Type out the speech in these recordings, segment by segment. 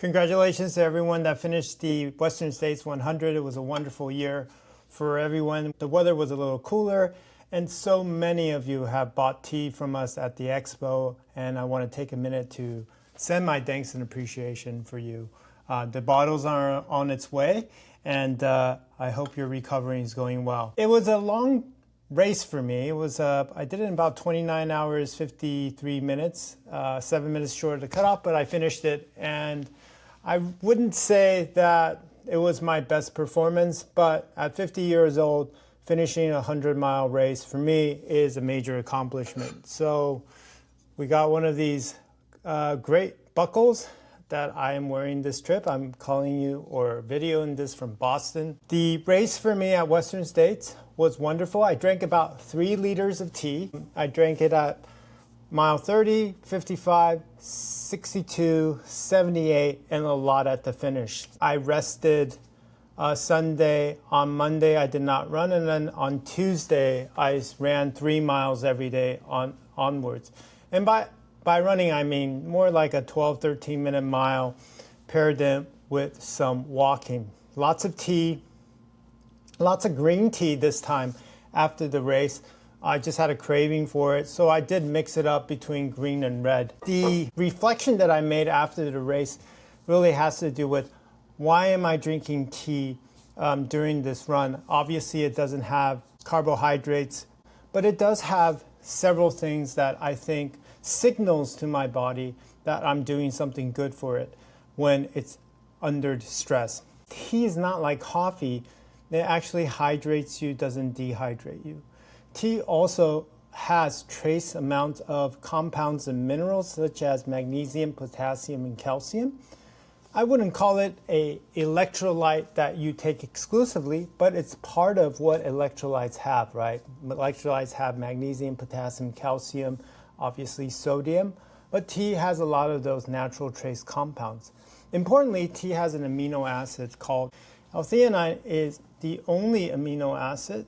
Congratulations to everyone that finished the Western States 100. It was a wonderful year for everyone. The weather was a little cooler, and so many of you have bought tea from us at the expo, and I want to take a minute to send my thanks and appreciation for you. The bottles are on its way, and I hope your recovery is going well. It was a long race for me. It was I did it in about 29 hours, 53 minutes, 7 minutes short of the cutoff, but I finished it, and I wouldn't say that it was my best performance, but at 50 years old, finishing a 100-mile race for me is a major accomplishment. So we got one of these great buckles that I am wearing this trip. I'm calling you or videoing this from Boston. The race for me at Western States was wonderful. I drank about 3 liters of tea. I drank it at mile 30, 55, 62, 78, and a lot at the finish. I rested Sunday. On Monday, I did not run, and then on Tuesday, I ran 3 miles every day onwards. And by running, I mean more like a 12, 13-minute mile paired in with some walking. Lots of tea, lots of green tea this time after the race. I just had a craving for it, so I did mix it up between green and red. The reflection that I made after the race really has to do with why am I drinking tea during this run? Obviously, it doesn't have carbohydrates, but it does have several things that I think signals to my body that I'm doing something good for it when it's under stress. Tea is not like coffee. It actually hydrates you, doesn't dehydrate you. Tea also has trace amounts of compounds and minerals such as magnesium, potassium, and calcium. I wouldn't call it an electrolyte that you take exclusively, but it's part of what electrolytes have, right? Electrolytes have magnesium, potassium, calcium, obviously sodium, but tea has a lot of those natural trace compounds. Importantly, tea has an amino acid called L-theanine. Is the only amino acid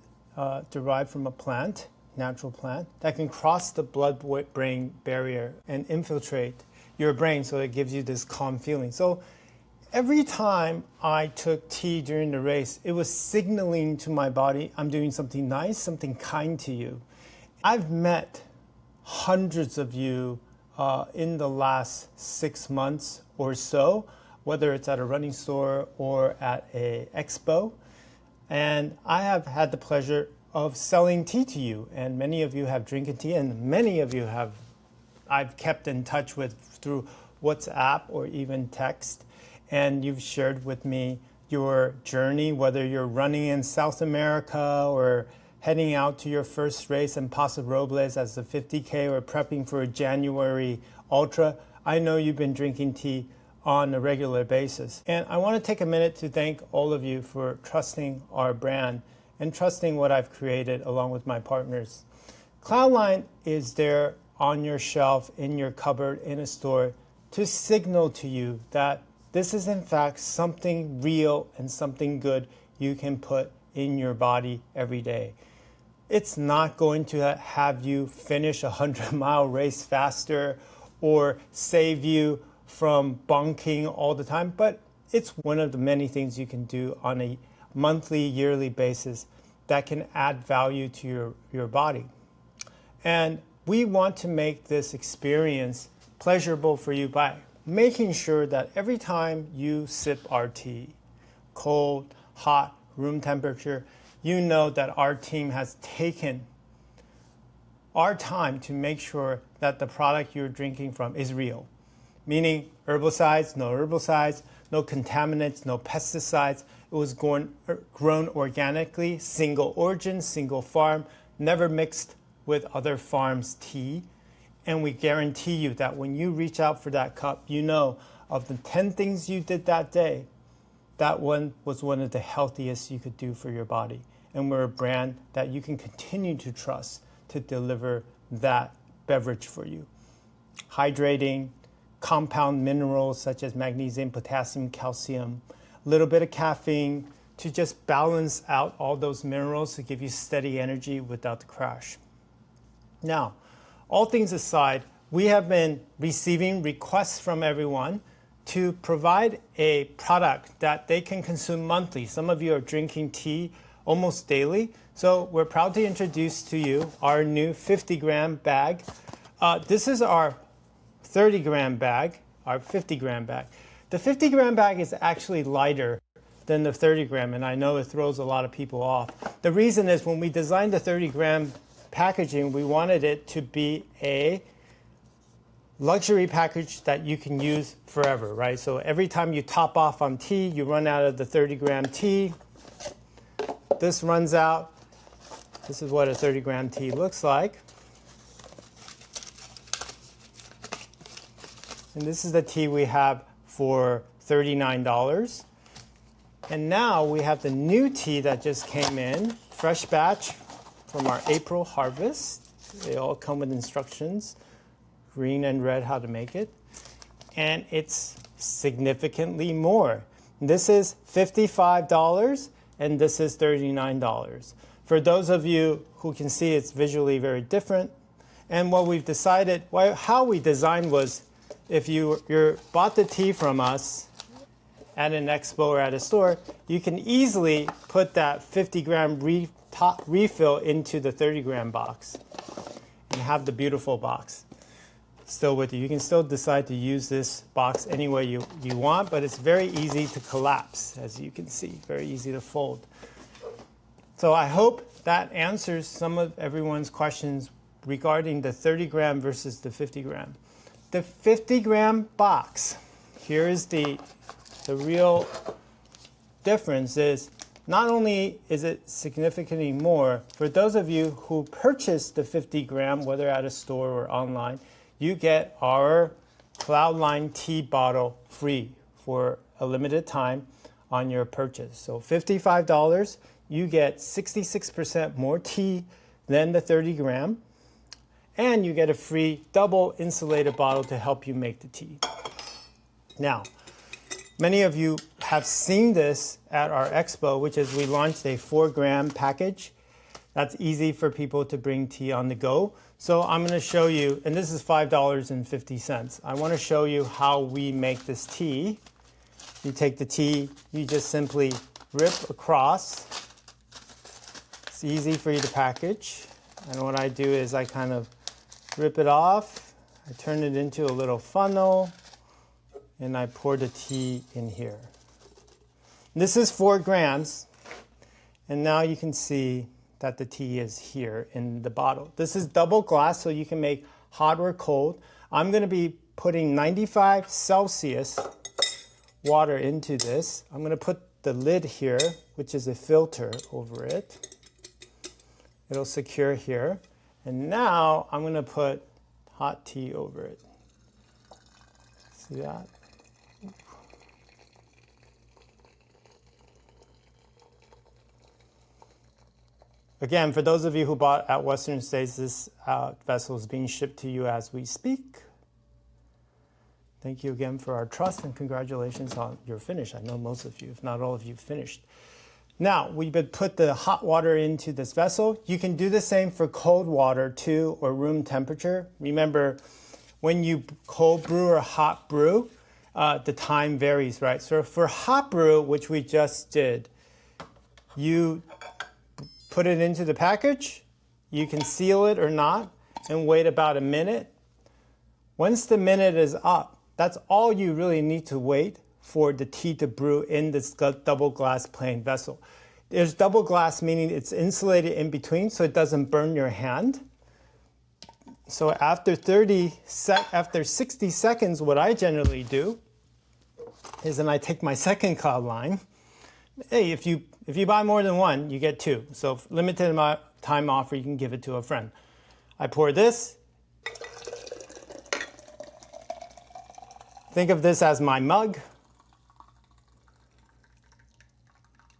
derived from a plant, natural plant, that can cross the blood-brain barrier and infiltrate your brain, so it gives you this calm feeling. So every time I took tea during the race, it was signaling to my body, I'm doing something nice, something kind to you. I've met hundreds of you in the last 6 months or so, whether it's at a running store or at an expo. And I have had the pleasure of selling tea to you, and many of you have drinking tea, and many of you I've kept in touch with through WhatsApp or even text, and you've shared with me your journey, whether you're running in South America or heading out to your first race in Paso Robles as a 50K or prepping for a January Ultra. I know you've been drinking tea on a regular basis. And I want to take a minute to thank all of you for trusting our brand and trusting what I've created along with my partners. Cloudline is there on your shelf, in your cupboard, in a store to signal to you that this is in fact something real and something good you can put in your body every day. It's not going to have you finish a 100-mile race faster or save you from bunking all the time, but it's one of the many things you can do on a monthly, yearly basis that can add value to your body. And we want to make this experience pleasurable for you by making sure that every time you sip our tea, cold, hot, room temperature, you know that our team has taken our time to make sure that the product you're drinking from is real. Meaning herbicides, no contaminants, no pesticides. It was grown organically, single origin, single farm, never mixed with other farms' tea. And we guarantee you that when you reach out for that cup, you know of the 10 things you did that day, that one was one of the healthiest you could do for your body. And we're a brand that you can continue to trust to deliver that beverage for you. Hydrating, compound minerals such as magnesium, potassium, calcium, a little bit of caffeine to just balance out all those minerals to give you steady energy without the crash. Now, all things aside, we have been receiving requests from everyone to provide a product that they can consume monthly. Some of you are drinking tea almost daily. So we're proud to introduce to you our new 50-gram bag. This is our 30-gram bag, our 50-gram bag. The 50-gram bag is actually lighter than the 30-gram, and I know it throws a lot of people off. The reason is when we designed the 30-gram packaging, we wanted it to be a luxury package that you can use forever, right? So every time you top off on tea, you run out of the 30-gram tea. This runs out. This is what a 30-gram tea looks like. And this is the tea we have for $39. And now we have the new tea that just came in, fresh batch from our April harvest. They all come with instructions, green and red, how to make it. And it's significantly more. This is $55 and this is $39. For those of you who can see, it's visually very different. And what we've decided, how we designed was, if you bought the tea from us at an expo or at a store, you can easily put that 50-gram refill into the 30-gram box and have the beautiful box still with you. You can still decide to use this box any way you want, but it's very easy to collapse, as you can see, very easy to fold. So I hope that answers some of everyone's questions regarding the 30-gram versus the 50-gram. The 50-gram box, here is the real difference is not only is it significantly more, for those of you who purchase the 50-gram, whether at a store or online, you get our Cloudline tea bottle free for a limited time on your purchase. So $55, you get 66% more tea than the 30-gram, and you get a free double insulated bottle to help you make the tea. Now, many of you have seen this at our expo, which is we launched a 4-gram package. That's easy for people to bring tea on the go. So I'm going to show you, and this is $5.50. I want to show you how we make this tea. You take the tea, you just simply rip across. It's easy for you to package. And what I do is I kind of rip it off. I turn it into a little funnel, and I pour the tea in here. This is 4 grams, and now you can see that the tea is here in the bottle. This is double glass, so you can make hot or cold. I'm going to be putting 95 Celsius water into this. I'm going to put the lid here, which is a filter, over it. It'll secure here. And now I'm going to put hot tea over it. See that? Again, for those of you who bought at Western States, this vessel is being shipped to you as we speak. Thank you again for our trust, and congratulations on your finish. I know most of you, if not all of you, finished. Now, we would put the hot water into this vessel. You can do the same for cold water too, or room temperature. Remember, when you cold brew or hot brew, the time varies, right? So for hot brew, which we just did, you put it into the package, you can seal it or not, and wait about a minute. Once the minute is up, that's all you really need to wait for the tea to brew in this double glass plain vessel. There's double glass, meaning it's insulated in between so it doesn't burn your hand. So after 60 seconds, what I generally do is then I take my second Cloudline. Hey, if you buy more than one, you get 2. So limited amount time offer, you can give it to a friend. I pour this. Think of this as my mug.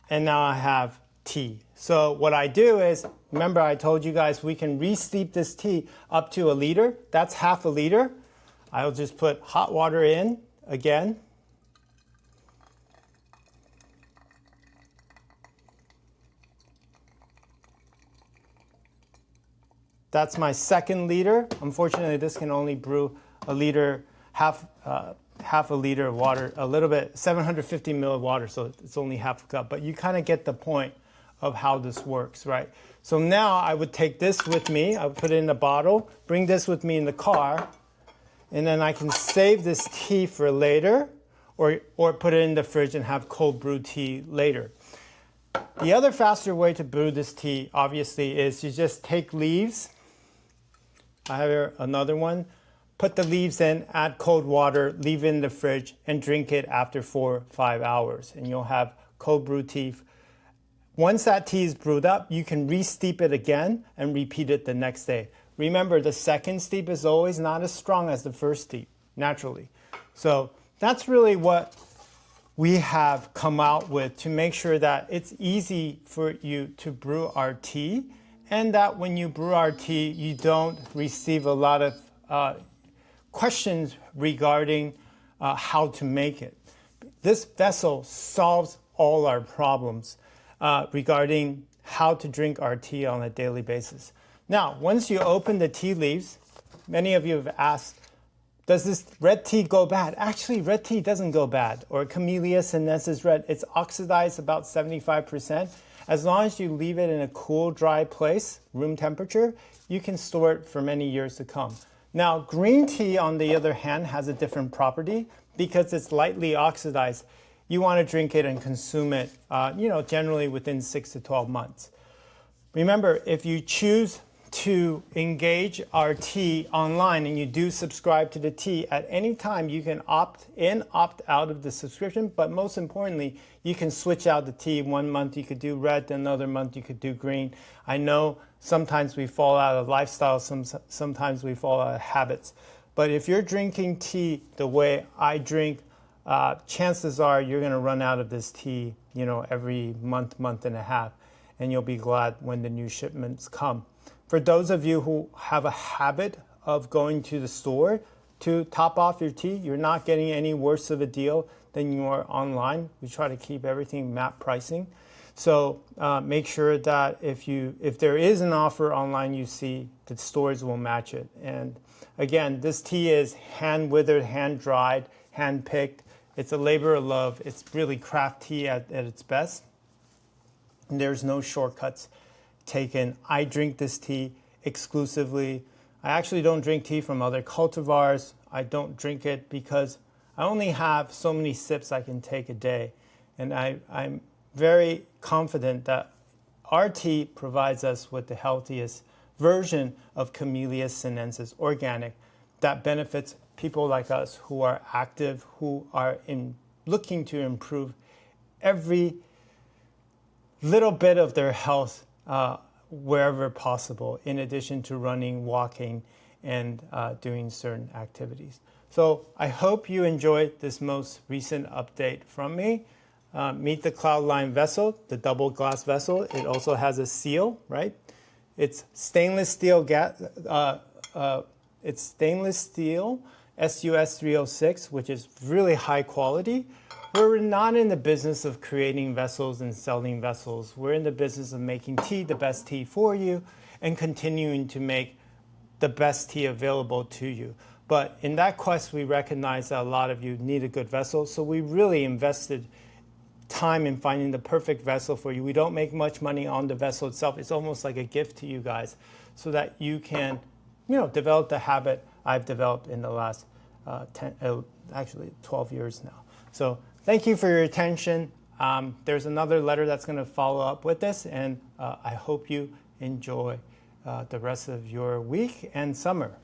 And now I have tea. So what I do is, remember I told you guys we can re-steep this tea up to 1 liter. That's half a liter. I'll just put hot water in again. That's my 2nd liter. Unfortunately, this can only brew 1 liter, half half a liter of water, a little bit, 750 ml of water, so it's only half a cup, but you kind of get the point of how this works, right? So now I would take this with me, I would put it in a bottle, bring this with me in the car, and then I can save this tea for later, or put it in the fridge and have cold brew tea later. The other faster way to brew this tea, obviously, is you just take leaves. I have here another one. Put the leaves in, add cold water, leave it in the fridge, and drink it after 4 or 5 hours. And you'll have cold brew tea. Once that tea is brewed up, you can re-steep it again and repeat it the next day. Remember, the second steep is always not as strong as the first steep, naturally. So that's really what we have come out with to make sure that it's easy for you to brew our tea, and that when you brew our tea, you don't receive a lot of questions regarding how to make it. This vessel solves all our problems regarding how to drink our tea on a daily basis. Now, once you open the tea leaves, many of you have asked, does this red tea go bad? Actually, red tea doesn't go bad, or Camellia sinensis red. It's oxidized about 75%. As long as you leave it in a cool, dry place, room temperature, you can store it for many years to come. Now, green tea, on the other hand, has a different property because it's lightly oxidized. You want to drink it and consume it, generally within 6 to 12 months. Remember, if you choose to engage our tea online and you do subscribe to the tea, at any time you can opt in, opt out of the subscription, but most importantly, you can switch out the tea. 1 month you could do red, another month you could do green. I know sometimes we fall out of lifestyle, sometimes we fall out of habits, but if you're drinking tea the way I drink, chances are you're going to run out of this tea, every month, month and a half, and you'll be glad when the new shipments come. For those of you who have a habit of going to the store to top off your tea, you're not getting any worse of a deal than you are online. We try to keep everything MAP pricing. So make sure that if there is an offer online you see, the stores will match it. And again, this tea is hand withered, hand dried, hand picked. It's a labor of love. It's really craft tea at its best. And there's no shortcuts taken. I drink this tea exclusively. I actually don't drink tea from other cultivars. I don't drink it because I only have so many sips I can take a day. And I'm very confident that our tea provides us with the healthiest version of Camellia sinensis organic that benefits people like us who are active, who are looking to improve every little bit of their health wherever possible, in addition to running, walking, and doing certain activities. So I hope you enjoyed this most recent update from me. Meet the Cloudline vessel, the double glass vessel. It also has a seal, right? It's stainless steel SUS 306, which is really high quality. We're not in the business of creating vessels and selling vessels. We're in the business of making tea, the best tea for you, and continuing to make the best tea available to you. But in that quest, we recognize that a lot of you need a good vessel, so we really invested time in finding the perfect vessel for you. We don't make much money on the vessel itself. It's almost like a gift to you guys so that you can, develop the habit I've developed in the last 12 years now. So thank you for your attention. There's another letter that's going to follow up with this, and I hope you enjoy the rest of your week and summer.